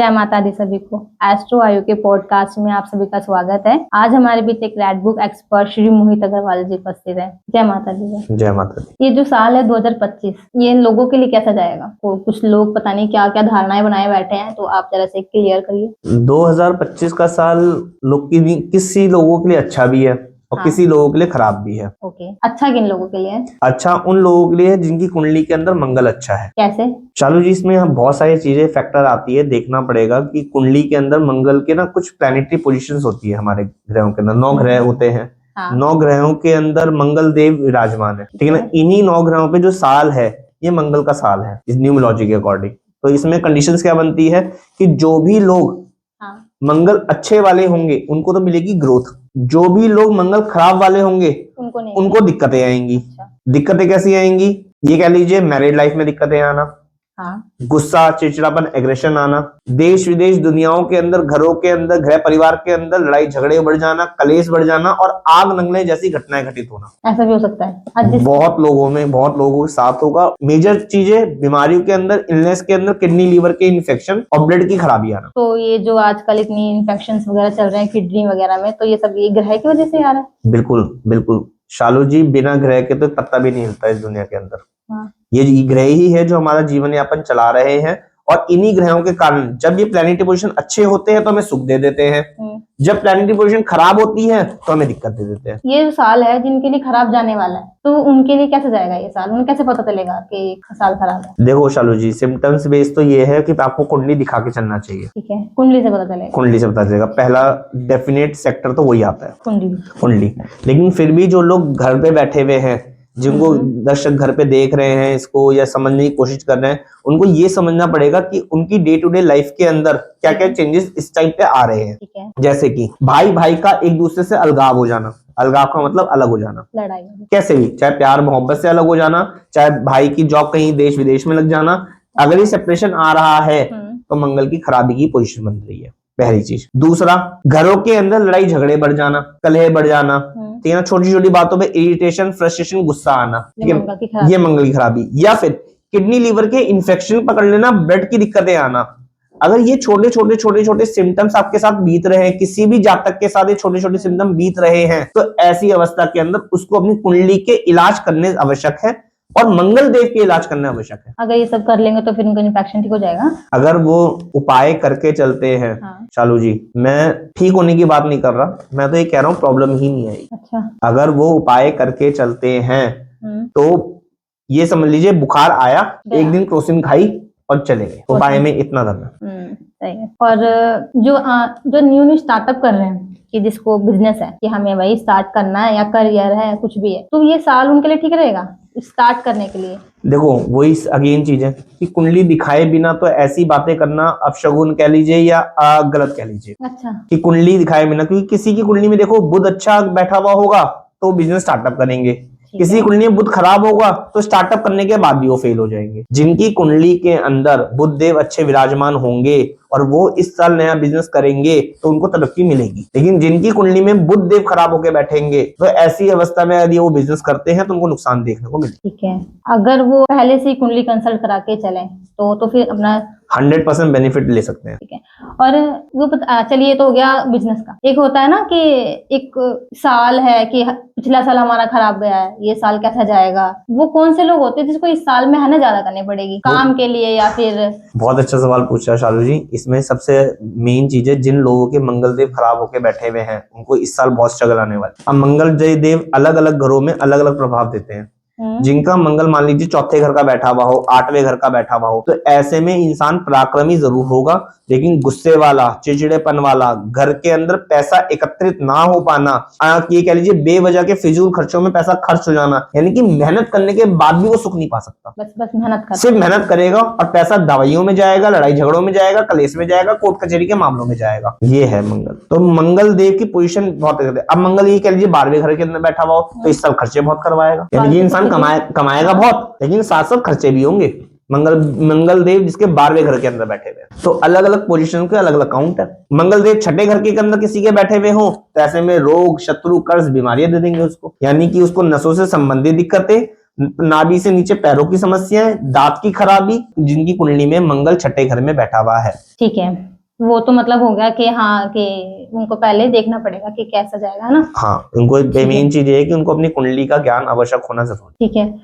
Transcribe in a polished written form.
जय माता दी सभी को। एस्ट्रो आयु के पॉडकास्ट में आप सभी का स्वागत है। आज हमारे बीच एक red book expert Shri Mohit Agarwal जी उपस्थित है। जय माता दी। जय माता दी। ये जो साल है 2025, ये लोगों के लिए कैसा जाएगा? कुछ लोग पता नहीं क्या क्या धारणाएं बनाए बैठे हैं, तो आप जरा से क्लियर करिए। 2025 का साल किसी लोगों के लिए अच्छा भी है और हाँ। किसी लोगों के लिए खराब भी है। ओके, अच्छा किन लोगों के लिए है? अच्छा उन लोगों के लिए है जिनकी कुंडली के अंदर मंगल अच्छा है। कैसे? चालू जी, इसमें हम बहुत सारी चीजें फैक्टर आती है, देखना पड़ेगा कि कुंडली के अंदर मंगल के ना कुछ प्लैनेटरी पोजीशंस होती है। हमारे ग्रहों के अंदर 9 ग्रह होते हैं। हाँ। 9 ग्रहों के अंदर मंगल देव विराजमान है, ठीक है ना। इन्हीं 9 ग्रहों पे जो साल है ये मंगल का साल है इस न्यूमरोलॉजी के अकॉर्डिंग। तो इसमें कंडीशंस क्या बनती है कि जो भी लोग मंगल अच्छे वाले होंगे उनको तो मिलेगी ग्रोथ, जो भी लोग मंगल खराब वाले होंगे उनको दिक्कतें आएंगी। दिक्कतें कैसी आएंगी? ये कह लीजिए मैरिड लाइफ में दिक्कतें आना, गुस्सा, चिड़चिड़ापन, एग्रेशन आना, देश विदेश दुनियाओं के अंदर, घरों के अंदर, गृह परिवार के अंदर लड़ाई झगड़े बढ़ जाना, कलेश बढ़ जाना और आग लगने जैसी घटनाएं घटित होना। ऐसा भी हो सकता है बहुत लोगों के साथ होगा। मेजर चीजें बीमारियों के अंदर, इलनेस के अंदर, किडनी लीवर के इन्फेक्शन और ब्लड की खराबी आना। तो ये जो आजकल इतनी इन्फेक्शन वगैरह चल रहे हैं किडनी वगैरह में, तो ये सब ये ग्रह की वजह से आ रहा है? बिल्कुल बिल्कुल शालू जी, बिना ग्रह के तो पत्ता भी नहीं हिलता इस दुनिया के अंदर। हाँ। ये ग्रह ही है जो हमारा जीवन यापन चला रहे हैं और इन्हीं ग्रहों के कारण जब ये प्लैनेटरी पोजीशन अच्छे होते हैं तो हमें सुख दे देते हैं, जब प्लैनेटरी पोजीशन खराब होती है तो हमें दिक्कत दे देते हैं। ये जो साल है जिनके लिए खराब जाने वाला है, तो उनके लिए कैसे जाएगा ये साल? उन्हें कैसे पता चलेगा कि साल खराब है? देखो शालू जी, सिम्टम्स बेस तो ये है कि आपको कुंडली दिखा के चलना चाहिए। ठीक है, कुंडली से पता चलेगा। कुंडली से पता चलेगा, पहला डेफिनेट सेक्टर तो वही आता है, कुंडली। लेकिन फिर भी जो लोग घर पे बैठे हुए हैं, जिनको दर्शक घर पे देख रहे हैं इसको या समझने की कोशिश कर रहे हैं, उनको ये समझना पड़ेगा कि उनकी डे टू डे लाइफ के अंदर क्या क्या चेंजेस इस टाइप पे आ रहे हैं। जैसे कि भाई भाई का एक दूसरे से अलगाव हो जाना। अलगाव का मतलब अलग हो जाना, लड़ाई कैसे भी, चाहे प्यार मोहब्बत से अलग हो जाना, चाहे भाई की जॉब कहीं देश विदेश में लग जाना। अगर ये सेपरेशन आ रहा है तो मंगल की खराबी की पोजीशन बन रही है, पहली चीज। दूसरा, घरों के अंदर लड़ाई झगड़े बढ़ जाना, कलह बढ़ जाना, ठीक है ना। छोटी छोटी बातों पे इरिटेशन, फ्रस्ट्रेशन, गुस्सा आना, ये मंगल की खराबी। या फिर किडनी लीवर के इन्फेक्शन पकड़ लेना, ब्लड की दिक्कतें आना। अगर ये छोटे छोटे सिम्टम्स आपके साथ बीत रहे हैं, किसी भी जातक के साथ ये छोटे छोटे सिम्टम बीत रहे हैं, तो ऐसी अवस्था के अंदर उसको अपनी कुंडली के इलाज करने आवश्यक है और मंगल देव के इलाज करना आवश्यक है। अगर ये सब कर लेंगे तो फिर उनका इन्फेक्शन ठीक हो जाएगा, अगर वो उपाय करके चलते हैं। शालू जी, मैं ठीक होने की बात नहीं कर रहा, मैं तो ये कह रहा हूँ प्रॉब्लम ही नहीं आएगी। अच्छा। अगर वो उपाय करके चलते हैं तो ये समझ लीजिए बुखार आया, एक दिन क्रोसिन खाई और चले गए। उपाय में इतना करना। सही है। और जो न्यू स्टार्टअप कर रहे हैं, कि जिसको बिजनेस है कि हमें वही स्टार्ट करना है या करियर है कुछ भी है, तो ये साल उनके लिए ठीक रहेगा स्टार्ट करने के लिए? देखो, वही अगेन चीज है कि कुंडली दिखाए बिना तो ऐसी बातें करना अपशगुन कह लीजिए या गलत कह लीजिए। अच्छा। कि कुंडली दिखाए बिना, क्योंकि किसी की कुंडली में देखो बुध अच्छा बैठा हुआ होगा तो बिजनेस स्टार्टअप करेंगे, किसी कुंडली में बुध खराब होगा तो स्टार्टअप करने के बाद भी वो फेल हो जाएंगे। जिनकी कुंडली के अंदर बुध देव अच्छे विराजमान होंगे और वो इस साल नया बिजनेस करेंगे तो उनको तरक्की मिलेगी। लेकिन जिनकी कुंडली में बुध देव खराब होकर बैठेंगे तो ऐसी अवस्था में यदि वो बिजनेस करते हैं तो उनको नुकसान देखने को मिलेगा। ठीक है, अगर वो पहले से ही कुंडली कंसल्ट करा के चले तो फिर अपना 100% बेनिफिट ले सकते हैं। ठीक है। और वो चलिए तो हो गया बिजनेस का। एक होता है ना कि एक साल है कि पिछला साल हमारा खराब गया है, ये साल कैसा जाएगा? वो कौन से लोग होते हैं जिसको इस साल मेहनत ज्यादा करनी पड़ेगी काम के लिए या फिर? बहुत अच्छा सवाल पूछा शालू जी। इसमें सबसे मेन चीज है जिन लोगों के मंगल देव खराब होकर बैठे हुए हैं उनको इस साल बहुत स्ट्रगल आने वाले। अब मंगल देव अलग अलग घरों में अलग अलग प्रभाव देते हैं। जिनका मंगल मान लीजिए चौथे घर का बैठा हुआ हो, 8वें घर का बैठा हुआ हो, तो ऐसे में इंसान पराक्रमी जरूर होगा, लेकिन गुस्से वाला, चिड़चिड़ेपन वाला, घर के अंदर पैसा एकत्रित ना हो पाना, ये कह लीजिए बेवजह के फिजूल खर्चों में पैसा खर्च हो जाना, यानी कि मेहनत करने के बाद भी वो सुख नहीं पा सकता। बस मेहनत कर, सिर्फ मेहनत करेगा और पैसा दवाइयों में जाएगा, लड़ाई झगड़ों में जाएगा, कलेश में जाएगा, कोर्ट कचहरी के मामलों में जाएगा। ये है मंगल। तो मंगल देव की पोजीशन बहुत है। अब मंगल ये कह लीजिए 12वें घर के अंदर बैठा हुआ हो तो इस साल खर्चे बहुत करवाएगा, यानी कि इंसान कमाएगा बहुत, लेकिन साथ साथ खर्चे भी होंगे। मंगल देव जिसके 12वें घर के अंदर बैठे हुए, तो अलग अलग पोजीशन के अलग अलग काउंट है। मंगल देव छठे घर के अंदर किसी के बैठे हुए हो तो ऐसे में रोग, शत्रु, कर्ज, बीमारियां दे देंगे उसको, यानी कि उसको नसों से संबंधित दिक्कतें, नाभि से नीचे पैरों की समस्याएं, दांत की खराबी, जिनकी कुंडली में मंगल छठे घर में बैठा हुआ है। ठीक है, वो तो मतलब हो गया कि हाँ कि उनको पहले देखना पड़ेगा कि कैसा जाएगा, है ना। हाँ, उनको ठीक है। मेन चीज ये है कि उनको अपनी कुंडली का ज्ञान आवश्यक होना जरूरी है। ठीक है।